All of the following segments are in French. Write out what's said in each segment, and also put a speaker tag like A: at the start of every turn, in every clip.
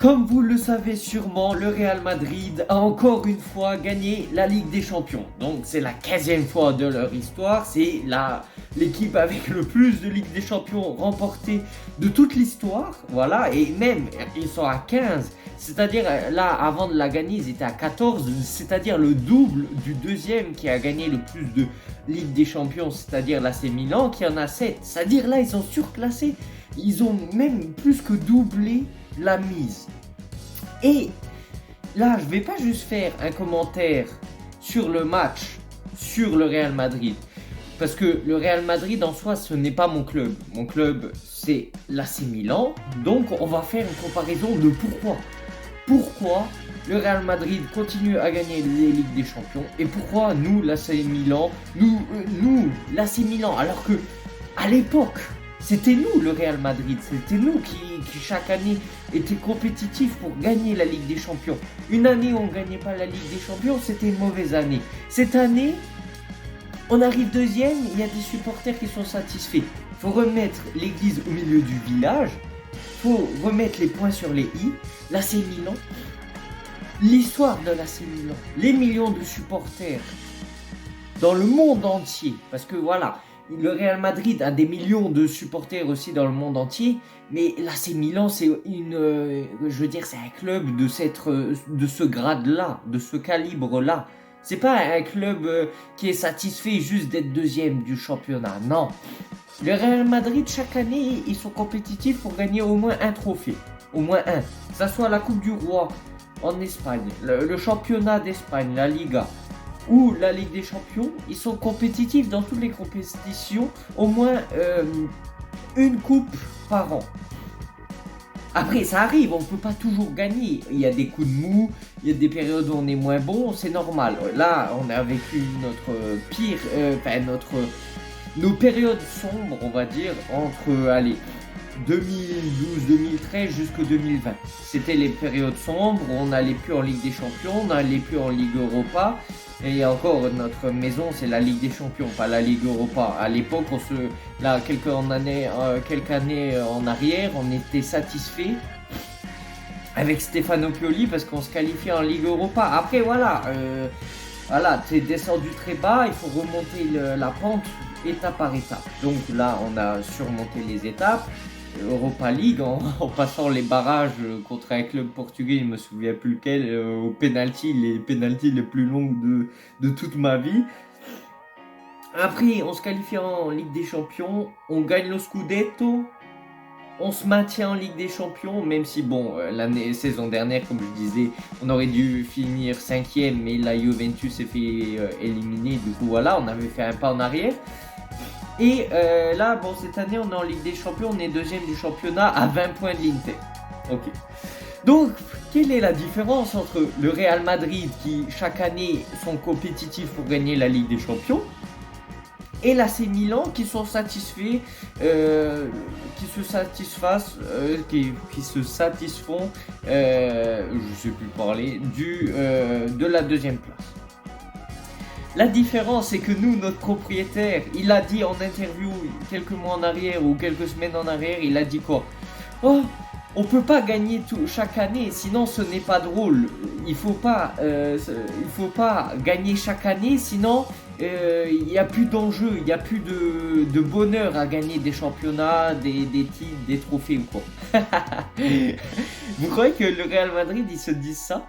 A: Comme vous le savez sûrement, le Real Madrid a encore une fois gagné la Ligue des Champions. Donc c'est la 15e fois de leur histoire. C'est l'équipe avec le plus de Ligue des Champions remportées de toute l'histoire. Voilà, et même ils sont à 15. C'est-à-dire là, avant de la gagner, ils étaient à 14. C'est-à-dire le double du deuxième qui a gagné le plus de Ligue des Champions, c'est-à-dire l'AC Milan qui en a 7. C'est-à-dire là, ils sont surclassés. Ils ont même plus que doublé la mise. Et là, je vais pas juste faire un commentaire sur le match, sur le Real Madrid. Parce que le Real Madrid en soi, ce n'est pas mon club. Mon club, c'est l'AC Milan. Donc, on va faire une comparaison de pourquoi. Pourquoi le Real Madrid continue à gagner les Ligues des Champions et pourquoi nous, l'AC Milan, l'AC Milan, alors que à l'époque, c'était nous le Real Madrid, c'était nous qui chaque année était compétitif pour gagner la Ligue des Champions. Une année on ne gagnait pas la Ligue des Champions, c'était une mauvaise année. Cette année, on arrive deuxième, il y a des supporters qui sont satisfaits. Il faut remettre l'église au milieu du village, il faut remettre les points sur les i. L'AC Milan, l'histoire de l'AC Milan, les millions de supporters dans le monde entier, parce que voilà, le Real Madrid a des millions de supporters aussi dans le monde entier, mais l'AC Milan, c'est c'est un club de ce grade-là, de ce calibre-là. C'est pas un club qui est satisfait juste d'être deuxième du championnat, non. Le Real Madrid, chaque année, ils sont compétitifs pour gagner au moins un trophée, au moins un. Que ça soit la Coupe du Roi en Espagne, le championnat d'Espagne, la Liga, ou la Ligue des Champions, ils sont compétitifs dans toutes les compétitions, au moins une coupe par an. Après, ça arrive, on ne peut pas toujours gagner. Il y a des coups de mou, il y a des périodes où on est moins bon, c'est normal. Là, on a vécu notre pire, nos périodes sombres, on va dire, entre, 2012-2013 jusqu'en 2020. C'était les périodes sombres, on n'allait plus en Ligue des Champions, on n'allait plus en Ligue Europa. Et encore, notre maison, c'est la Ligue des Champions, pas la Ligue Europa. À l'époque, quelques années en arrière, on était satisfait avec Stefano Pioli parce qu'on se qualifiait en Ligue Europa. Après, voilà, t'es descendu très bas, il faut remonter la pente étape par étape. Donc là, on a surmonté les étapes. Europa League en passant les barrages contre un club portugais, je me souviens plus lequel, au penalty, les penalties les plus longs de toute ma vie. Après, on se qualifie en Ligue des Champions, on gagne le Scudetto, on se maintient en Ligue des Champions, même si saison dernière, comme je disais, on aurait dû finir 5e, mais la Juventus s'est fait éliminer, du coup voilà, on avait fait un pas en arrière. Et là, cette année, on est en Ligue des Champions, on est deuxième du championnat à 20 points de l'Inter. Ok. Donc, quelle est la différence entre le Real Madrid, qui chaque année sont compétitifs pour gagner la Ligue des Champions, et l'AC Milan, qui sont satisfaits, qui se satisfont, je sais plus parler, de la deuxième place. La différence, c'est que nous, notre propriétaire, il a dit en interview quelques mois en arrière ou quelques semaines en arrière, il a dit quoi ? Oh, on peut pas gagner chaque année, sinon ce n'est pas drôle. Il faut pas gagner chaque année, sinon il n'y a plus d'enjeu, il n'y a plus de bonheur à gagner des championnats, des titres, des trophées ou quoi. Vous croyez que le Real Madrid, ils se disent ça ?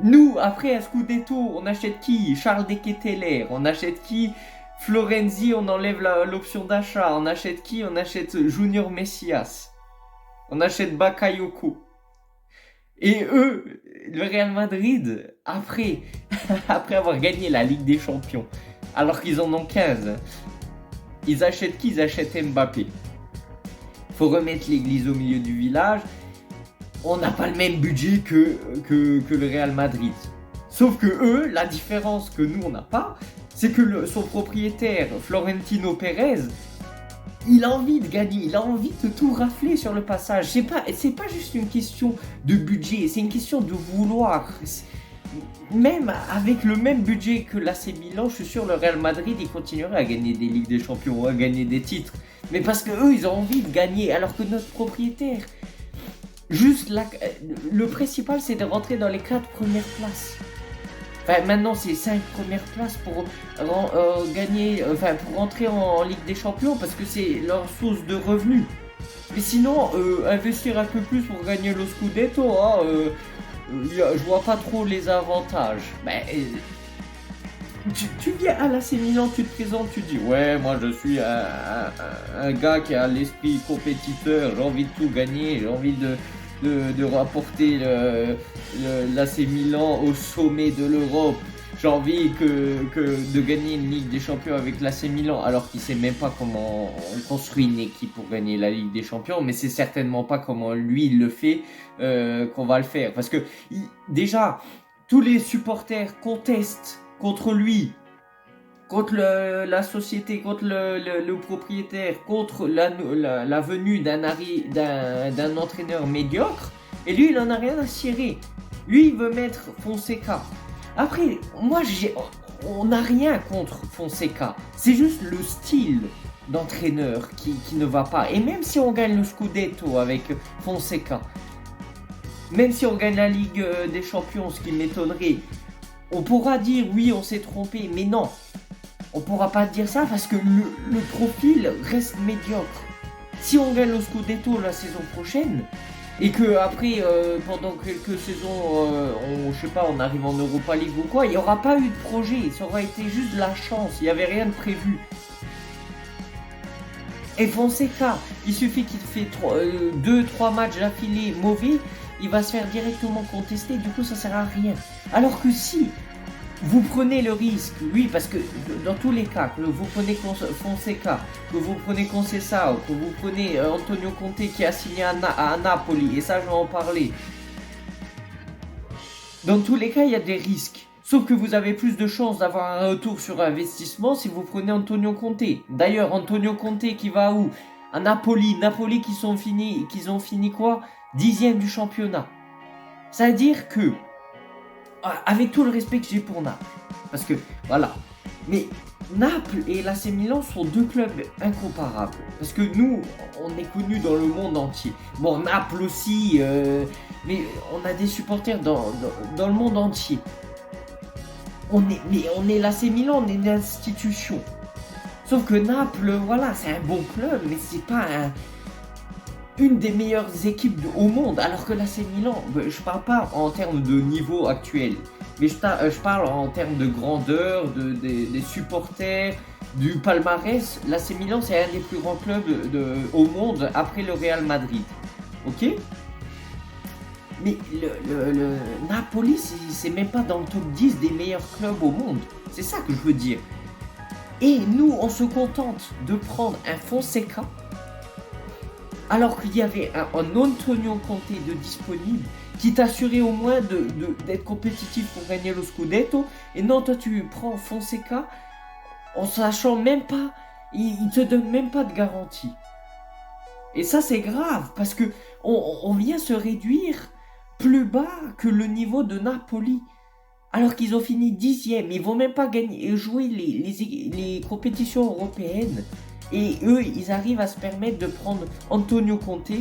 A: Nous, après un Scudetto, on achète qui ? Charles de Ketelaere. On achète qui ? Florenzi, on enlève l'option d'achat. On achète qui ? On achète Junior Messias. On achète Bakayoko. Et eux, le Real Madrid, après avoir gagné la Ligue des Champions, alors qu'ils en ont 15, ils achètent qui ? Ils achètent Mbappé. Faut remettre l'église au milieu du village. On n'a pas le même budget que le Real Madrid. Sauf que eux, la différence que nous on n'a pas, c'est que son propriétaire, Florentino Pérez, il a envie de gagner, il a envie de tout rafler sur le passage. C'est pas juste une question de budget, c'est une question de vouloir. Même avec le même budget que l'AC Milan, je suis sûr le Real Madrid, il continuerait à gagner des Ligues des Champions, à gagner des titres. Mais parce que eux, ils ont envie de gagner, alors que notre propriétaire, Juste le principal, c'est de rentrer dans les 4 premières places. Enfin, maintenant, c'est 5 premières places pour gagner, enfin, pour rentrer en Ligue des Champions parce que c'est leur source de revenus. Mais sinon, investir un peu plus pour gagner le Scudetto, hein, je vois pas trop les avantages. Ben, tu viens à l'AC Milan, tu te présentes, tu dis ouais, moi je suis un gars qui a l'esprit compétiteur, j'ai envie de tout gagner, j'ai envie de rapporter l'AC Milan au sommet de l'Europe. J'ai envie de gagner une Ligue des Champions avec l'AC Milan, alors qu'il sait même pas comment on construit une équipe pour gagner la Ligue des Champions, mais c'est certainement pas comment lui il le fait qu'on va le faire. Parce que déjà, tous les supporters contestent contre lui, contre la société, contre le propriétaire, contre la venue d'un entraîneur médiocre, et lui il en a rien à cirer. Lui il veut mettre Fonseca. Après, moi, on n'a rien contre Fonseca. C'est juste le style d'entraîneur qui ne va pas. Et même si on gagne le Scudetto avec Fonseca, même si on gagne la Ligue des Champions, ce qui m'étonnerait, on pourra dire oui, on s'est trompé, mais non. On pourra pas dire ça parce que le profil reste médiocre. Si on gagne le Scudetto la saison prochaine, et que après, pendant quelques saisons, je sais pas, on arrive en Europa League ou quoi, il n'y aura pas eu de projet, ça aura été juste de la chance, il n'y avait rien de prévu. Et Fonseca, il suffit qu'il fait 2-3 matchs d'affilée mauvais, il va se faire directement contester, du coup ça sert à rien. Alors que si vous prenez le risque, oui, parce que dans tous les cas, que vous prenez Fonseca, que vous prenez Conceição, que vous prenez Antonio Conte qui a signé à Napoli, et ça je vais en parler. Dans tous les cas, il y a des risques. Sauf que vous avez plus de chances d'avoir un retour sur investissement si vous prenez Antonio Conte. D'ailleurs, Antonio Conte qui va où? À Napoli. Napoli qu'ils ont fini quoi? 10e du championnat. Ça veut dire que, avec tout le respect que j'ai pour Naples, parce que voilà, mais Naples et l'AC Milan sont deux clubs incomparables, parce que nous, on est connus dans le monde entier. Bon, Naples aussi, mais on a des supporters dans le monde entier. Mais on est l'AC Milan, on est une institution. Sauf que Naples, voilà, c'est un bon club, mais c'est pas une des meilleures équipes au monde, alors que l'AC Milan, je parle pas en termes de niveau actuel, mais je parle en termes de grandeur, des supporters, du palmarès. L'AC Milan, c'est un des plus grands clubs au monde après le Real Madrid. Ok? Mais le Napoli, c'est même pas dans le top 10 des meilleurs clubs au monde. C'est ça que je veux dire. Et nous, on se contente de prendre un Fonseca, alors qu'il y avait un Antonio Conte de disponible qui t'assurait au moins d'être compétitif pour gagner le Scudetto. Et non, toi tu prends Fonseca en sachant même pas, il te donne même pas de garantie. Et ça c'est grave parce que on vient se réduire plus bas que le niveau de Napoli. Alors qu'ils ont fini 10e, ils vont même pas jouer les compétitions européennes. Et eux, ils arrivent à se permettre de prendre Antonio Conte,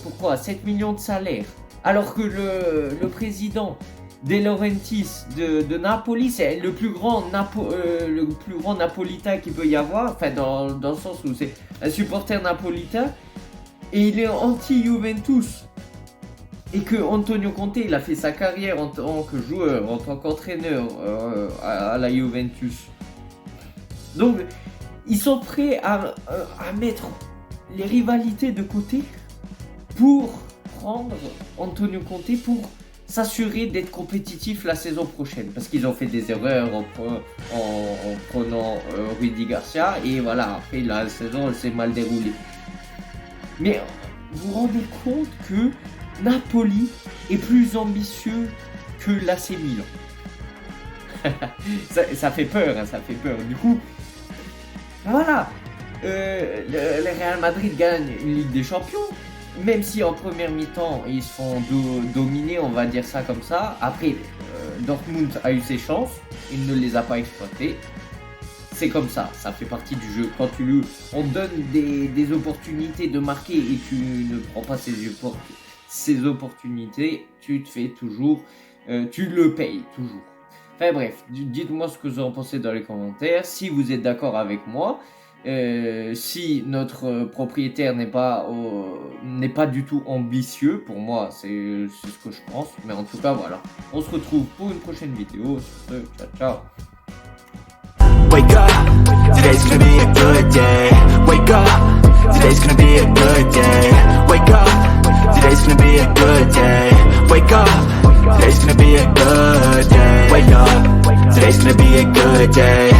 A: pourquoi 7 millions de salaire. Alors que le président De Laurentiis de Napoli, c'est le plus grand napolitain qu'il peut y avoir, enfin dans le sens où c'est un supporter napolitain, et il est anti-Juventus. Et que Antonio Conte, il a fait sa carrière en tant que joueur, en tant qu'entraîneur à la Juventus. Donc, ils sont prêts à mettre les rivalités de côté pour prendre Antonio Conte pour s'assurer d'être compétitif la saison prochaine. Parce qu'ils ont fait des erreurs en prenant Rudy Garcia. Et voilà, après la saison, elle s'est mal déroulée. Mais vous vous rendez compte que Napoli est plus ambitieux que l'AC Milan. ça fait peur, hein, ça fait peur. Du coup, voilà, le Real Madrid gagne une Ligue des Champions, même si en première mi-temps ils se font dominer, on va dire ça comme ça. Après, Dortmund a eu ses chances, il ne les a pas exploitées. C'est comme ça fait partie du jeu. Quand on te donne des opportunités de marquer et tu ne prends pas ces opportunités, tu te fais toujours, tu le payes toujours. Enfin bref, dites-moi ce que vous en pensez dans les commentaires, si vous êtes d'accord avec moi. Si notre propriétaire n'est pas du tout ambitieux, pour moi c'est ce que je pense, mais en tout cas voilà, on se retrouve pour une prochaine vidéo. Sur ce, ciao ciao.
B: Wake up, today's gonna be a good day. Wake up, today's gonna be a good day. Wake up, today's gonna be a good day. Wake up, today's gonna be a good day. Wake up, today's gonna be a good day.